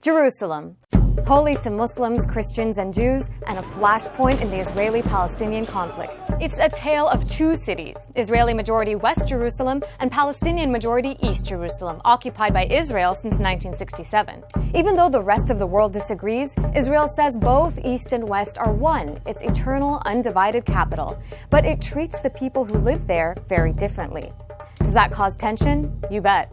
Jerusalem, holy to Muslims, Christians, and Jews, and a flashpoint in the Israeli-Palestinian conflict. It's a tale of two cities, Israeli-majority West Jerusalem and Palestinian-majority East Jerusalem, occupied by Israel since 1967. Even though the rest of the world disagrees, Israel says both East and West are one, its eternal, undivided capital. But it treats the people who live there very differently. Does that cause tension? You bet.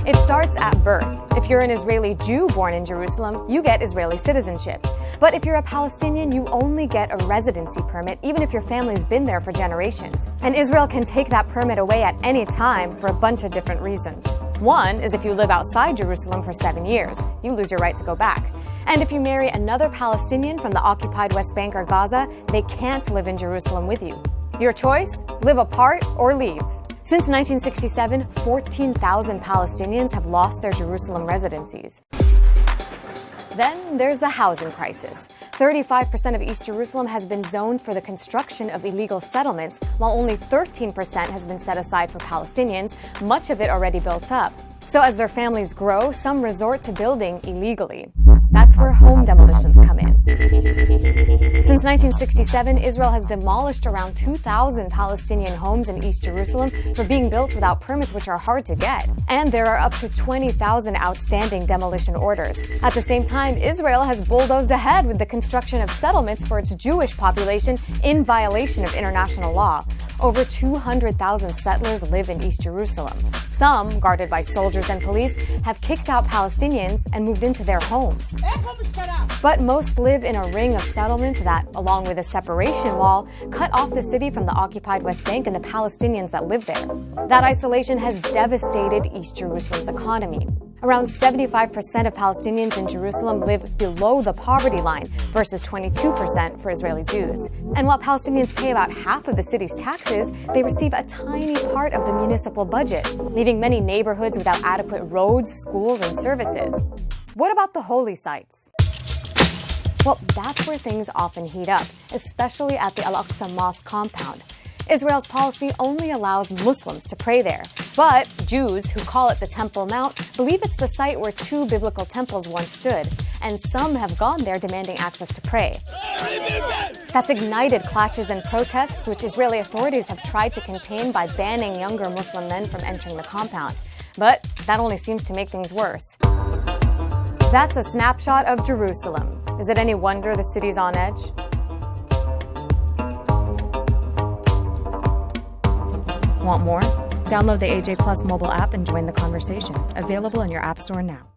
It starts at birth. If you're an Israeli Jew born in Jerusalem, you get Israeli citizenship. But if you're a Palestinian, you only get a residency permit, even if your family's been there for generations. And Israel can take that permit away at any time for a bunch of different reasons. One is if you live outside Jerusalem for 7 years, you lose your right to go back. And if you marry another Palestinian from the occupied West Bank or Gaza, they can't live in Jerusalem with you. Your choice? Live apart or leave. Since 1967, 14,000 Palestinians have lost their Jerusalem residencies. Then there's the housing crisis. 35% of East Jerusalem has been zoned for the construction of illegal settlements, while only 13% has been set aside for Palestinians, much of it already built up. So as their families grow, some resort to building illegally. That's where home demolitions come in. Since 1967, Israel has demolished around 2,000 Palestinian homes in East Jerusalem for being built without permits, which are hard to get. And there are up to 20,000 outstanding demolition orders. At the same time, Israel has bulldozed ahead with the construction of settlements for its Jewish population in violation of international law. Over 200,000 settlers live in East Jerusalem. Some, guarded by soldiers and police, have kicked out Palestinians and moved into their homes. But most live in a ring of settlements that, along with a separation wall, cut off the city from the occupied West Bank and the Palestinians that live there. That isolation has devastated East Jerusalem's economy. Around 75% of Palestinians in Jerusalem live below the poverty line versus 22% for Israeli Jews. And while Palestinians pay about half of the city's taxes, they receive a tiny part of the municipal budget, leaving many neighborhoods without adequate roads, schools, and services. What about the holy sites? Well, that's where things often heat up, especially at the Al-Aqsa Mosque compound. Israel's policy only allows Muslims to pray there. But Jews, who call it the Temple Mount, believe it's the site where two biblical temples once stood, and some have gone there demanding access to pray. That's ignited clashes and protests, which Israeli authorities have tried to contain by banning younger Muslim men from entering the compound. But that only seems to make things worse. That's a snapshot of Jerusalem. Is it any wonder the city's on edge? Want more? Download the AJ Plus mobile app and join the conversation. Available in your app store now.